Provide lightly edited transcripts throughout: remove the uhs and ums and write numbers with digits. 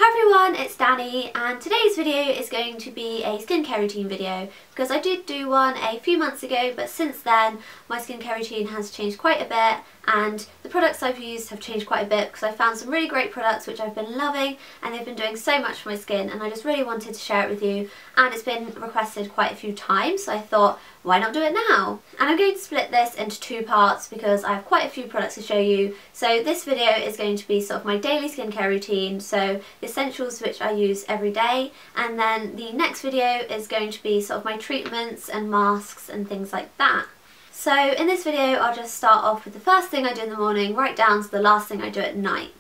Hi everyone, it's Danny, and today's video is going to be a skincare routine video because I did do one a few months ago, but since then my skincare routine has changed quite a bit and the products I've used have changed quite a bit because I found some really great products which I've been loving and they've been doing so much for my skin, and I just really wanted to share it with you, and it's been requested quite a few times, so I thought why not do it now? And I'm going to split this into two parts because I have quite a few products to show you. So this video is going to be sort of my daily skincare routine, so the essentials which I use every day, and then the next video is going to be sort of my treatments and masks and things like that. So in this video I'll just start off with the first thing I do in the morning right down to the last thing I do at night.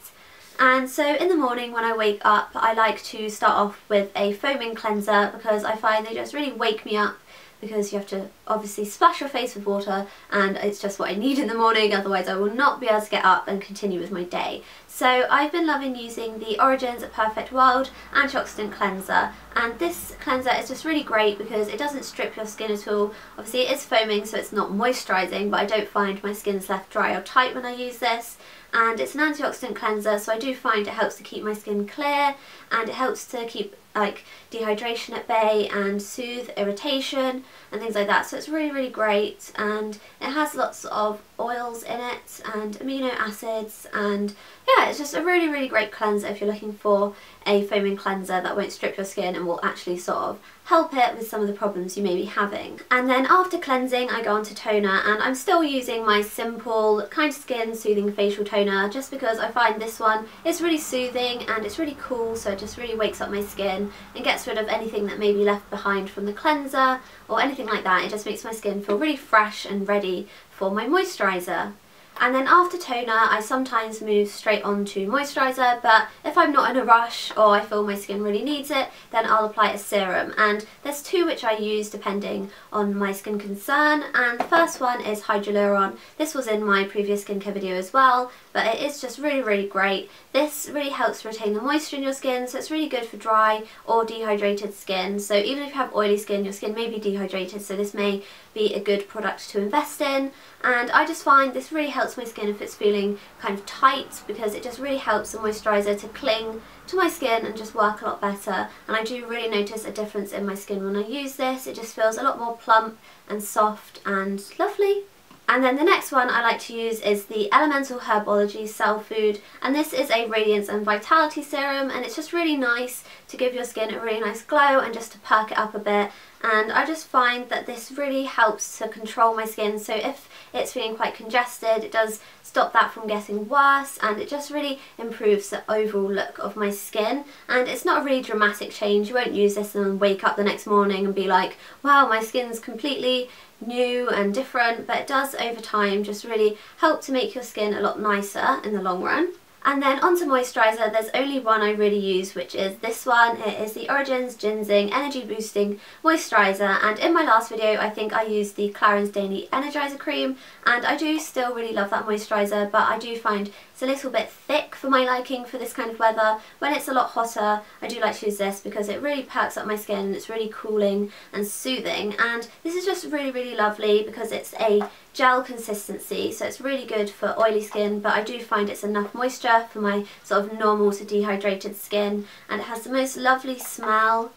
And so in the morning when I wake up I like to start off with a foaming cleanser because I find they just really wake me up, because you have to obviously splash your face with water and it's just what I need in the morning, otherwise I will not be able to get up and continue with my day. So I've been loving using the Origins Perfect World Antioxidant Cleanser, and this cleanser is just really great because it doesn't strip your skin at all. Obviously it is foaming so it's not moisturising, but I don't find my skin's left dry or tight when I use this. And it's an antioxidant cleanser, so I do find it helps to keep my skin clear, and it helps to keep like dehydration at bay and soothe irritation and things like that. So it's really great, and it has lots of oils in it and amino acids, and yeah, it's just a really great cleanser if you're looking for a foaming cleanser that won't strip your skin and will actually sort of help it with some of the problems you may be having. And then after cleansing I go on to toner, and I'm still using my simple kind of skin soothing facial toner just because I find this one is really soothing and it's really cool, so it just really wakes up my skin and gets rid of anything that may be left behind from the cleanser or anything like that. It just makes my skin feel really fresh and ready for my moisturiser. And then after toner I sometimes move straight on to moisturiser, but if I'm not in a rush or I feel my skin really needs it, then I'll apply a serum. And there's two which I use depending on my skin concern, and the first one is hydraluron. This was in my previous skincare video as well, but it is just really great. This really helps retain the moisture in your skin, so it's really good for dry or dehydrated skin. So even if you have oily skin, your skin may be dehydrated, so this may be a good product to invest in. And I just find this really helps my skin if it's feeling kind of tight, because it just really helps the moisturiser to cling to my skin and just work a lot better. And I do really notice a difference in my skin when I use this. It just feels a lot more plump and soft and lovely. And then the next one I like to use is the Elemental Herbology Cell Food, and this is a radiance and vitality serum, and it's just really nice to give your skin a really nice glow and just to perk it up a bit. And I just find that this really helps to control my skin, so if it's feeling quite congested it does stop that from getting worse, and it just really improves the overall look of my skin. And it's not a really dramatic change. You won't use this and then wake up the next morning and be like, wow, my skin's completely new and different, but it does over time just really help to make your skin a lot nicer in the long run. And then onto moisturiser, there's only one I really use, which is this one. It is the Origins Ginzing Energy Boosting Moisturiser, and in my last video I think I used the Clarins Daily Energizer Cream, and I do still really love that moisturiser, but I do find it's a little bit thick for my liking for this kind of weather. When it's a lot hotter I do like to use this because it really perks up my skin and it's really cooling and soothing. And this is just really lovely because it's a gel consistency, so it's really good for oily skin, but I do find it's enough moisture for my sort of normal to dehydrated skin, and it has the most lovely smell.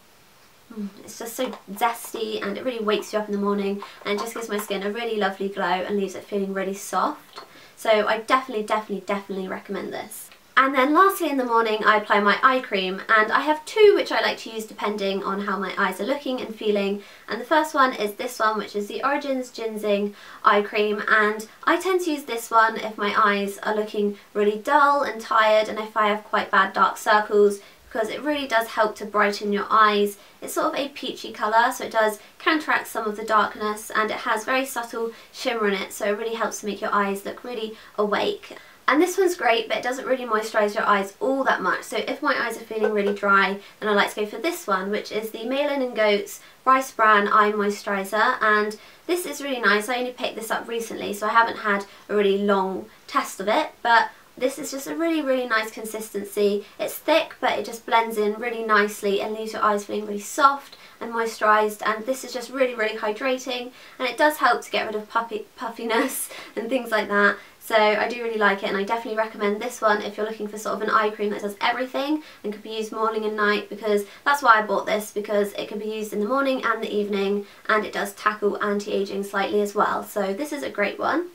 It's just so zesty and it really wakes you up in the morning, and it just gives my skin a really lovely glow and leaves it feeling really soft. So I definitely recommend this. And then lastly in the morning I apply my eye cream, and I have two which I like to use depending on how my eyes are looking and feeling. And the first one is this one, which is the Origins Ginzing Eye Cream, and I tend to use this one if my eyes are looking really dull and tired and if I have quite bad dark circles, because it really does help to brighten your eyes. It's sort of a peachy colour, so it does counteract some of the darkness, and it has very subtle shimmer in it, so it really helps to make your eyes look really awake. And this one's great, but it doesn't really moisturise your eyes all that much, so if my eyes are feeling really dry then I like to go for this one, which is the Malin and Goetz Rice Bran Eye Moisturiser, and this is really nice. I only picked this up recently so I haven't had a really long test of it, but this is just a really nice consistency. It's thick but it just blends in really nicely and leaves your eyes feeling really soft and moisturised, and this is just really hydrating, and it does help to get rid of puffiness and things like that. So I do really like it, and I definitely recommend this one if you're looking for sort of an eye cream that does everything and could be used morning and night, because that's why I bought this, because it can be used in the morning and the evening, and it does tackle anti-aging slightly as well. So this is a great one.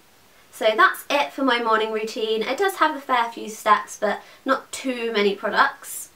So that's it for my morning routine. It does have a fair few steps, but not too many products.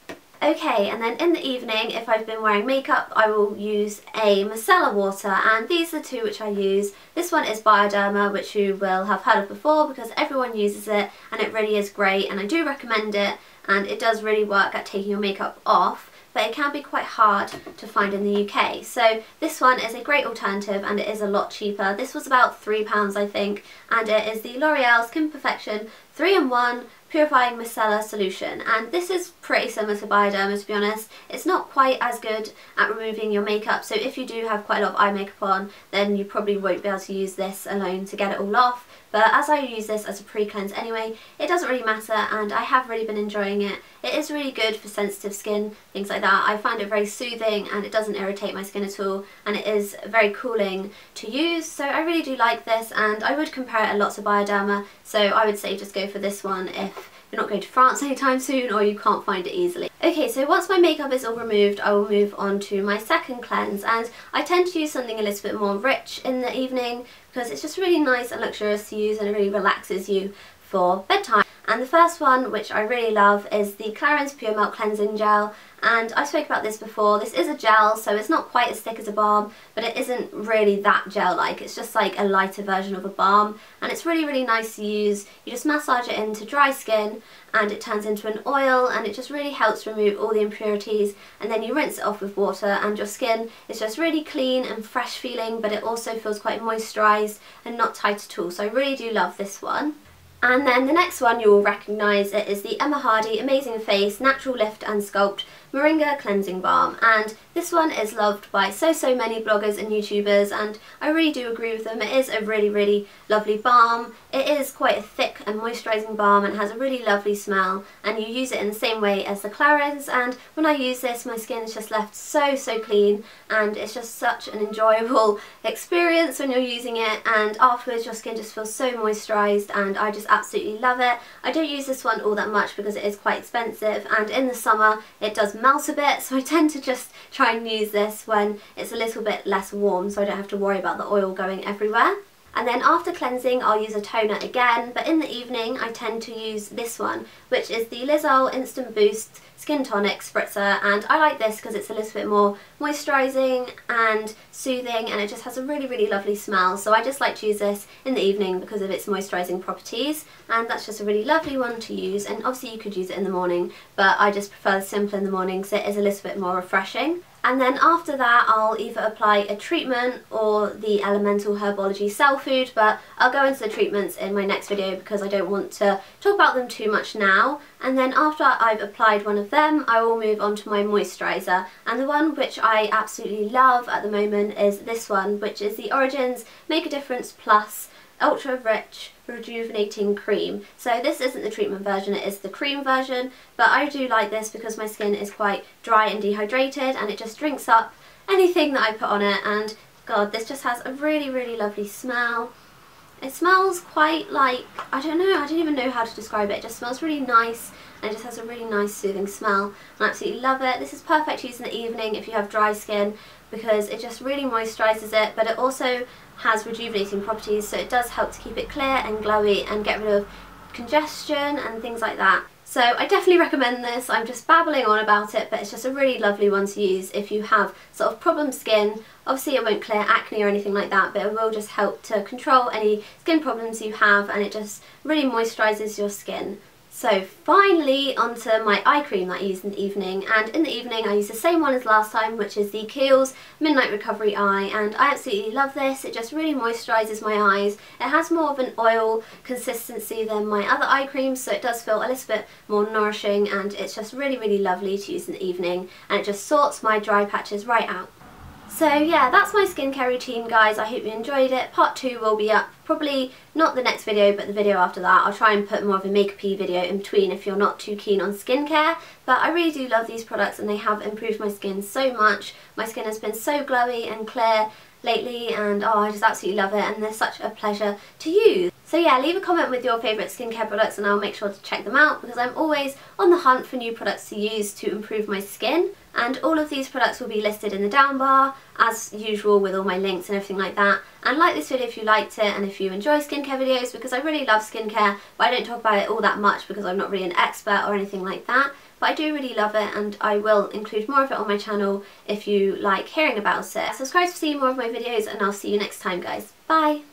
Okay, and then in the evening, if I've been wearing makeup, I will use a micellar water, and these are the two which I use. This one is Bioderma, which you will have heard of before because everyone uses it, and it really is great, and I do recommend it, and it does really work at taking your makeup off, but it can be quite hard to find in the UK. So this one is a great alternative, and it is a lot cheaper. This was about £3 I think, and it is the L'Oreal Skin Perfection 3-in-1 Purifying Micellar Solution, and this is pretty similar to Bioderma, to be honest. It's not quite as good at removing your makeup, so if you do have quite a lot of eye makeup on, then you probably won't be able to use this alone to get it all off. But as I use this as a pre-cleanse anyway, it doesn't really matter, and I have really been enjoying it. It is really good for sensitive skin, things like that. I find it very soothing, and it doesn't irritate my skin at all, and it is very cooling to use, so I really do like this, and I would compare it a lot to Bioderma, so I would say just go for this one if you're not going to France anytime soon or you can't find it easily. Okay, so once my makeup is all removed, I will move on to my second cleanse, and I tend to use something a little bit more rich in the evening because it's just really nice and luxurious to use, and it really relaxes you for bedtime. And the first one, which I really love, is the Clarins Pure Milk Cleansing Gel, and I spoke about this before. This is a gel, so it's not quite as thick as a balm, but it isn't really that gel-like. It's just like a lighter version of a balm, and it's really, really nice to use. You just massage it into dry skin, and it turns into an oil, and it just really helps remove all the impurities, and then you rinse it off with water, and your skin is just really clean and fresh feeling, but it also feels quite moisturised and not tight at all, so I really do love this one. And then the next one you will recognise, it is the Emma Hardie Amazing Face Natural Lift and Sculpt Moringa Cleansing Balm, and this one is loved by so many bloggers and YouTubers, and I really do agree with them. It is a really, really lovely balm. It is quite a thick and moisturising balm, and has a really lovely smell, and you use it in the same way as the Clarins, and when I use this my skin is just left so clean, and it's just such an enjoyable experience when you're using it, and afterwards your skin just feels so moisturised, and I just absolutely love it. I don't use this one all that much because it is quite expensive, and in the summer it does melt a bit, so I tend to just try and use this when it's a little bit less warm, so I don't have to worry about the oil going everywhere. And then after cleansing I'll use a toner again, but in the evening I tend to use this one, which is the Earle Instant Boost Skin Tonic Spritzer, and I like this because it's a little bit more moisturising and soothing, and it just has a really, really lovely smell, so I just like to use this in the evening because of its moisturising properties, and that's just a really lovely one to use. And obviously you could use it in the morning, but I just prefer the simple in the morning because it is a little bit more refreshing. And then after that I'll either apply a treatment or the Elemental Herbology Cell Food, but I'll go into the treatments in my next video because I don't want to talk about them too much now. And then after I've applied one of them, I will move on to my moisturiser, and the one which I absolutely love at the moment is this one, which is the Origins Make a Difference Plus Ultra Rich Rejuvenating Cream. So this isn't the treatment version, it is the cream version, but I do like this because my skin is quite dry and dehydrated, and it just drinks up anything that I put on it, and god, this just has a really, really lovely smell. It smells quite like, I don't even know how to describe it. It just smells really nice, and it just has a really nice soothing smell. I absolutely love it. This is perfect to use in the evening if you have dry skin because it just really moisturises it, but it also has rejuvenating properties, so it does help to keep it clear and glowy and get rid of congestion and things like that. So I definitely recommend this. I'm just babbling on about it, but it's just a really lovely one to use if you have sort of problem skin. Obviously it won't clear acne or anything like that, but it will just help to control any skin problems you have, and it just really moisturises your skin. So finally onto my eye cream that I use in the evening, and in the evening I use the same one as last time, which is the Keihls Midnight Recovery Eye, and I absolutely love this. It just really moisturises my eyes. It has more of an oil consistency than my other eye creams, so it does feel a little bit more nourishing, and it's just really, really lovely to use in the evening, and it just sorts my dry patches right out. So yeah, that's my skincare routine, guys. I hope you enjoyed it. Part 2 will be up, probably not the next video, but the video after that. I'll try and put more of a makeup-y video in between if you're not too keen on skincare. But I really do love these products, and they have improved my skin so much. My skin has been so glowy and clear lately, and oh, I just absolutely love it, and they're such a pleasure to use. So yeah, leave a comment with your favourite skincare products and I'll make sure to check them out, because I'm always on the hunt for new products to use to improve my skin. And all of these products will be listed in the down bar, as usual, with all my links and everything like that. And like this video if you liked it and if you enjoy skincare videos, because I really love skincare, but I don't talk about it all that much because I'm not really an expert or anything like that. But I do really love it, and I will include more of it on my channel if you like hearing about it. Subscribe to see more of my videos, and I'll see you next time, guys. Bye!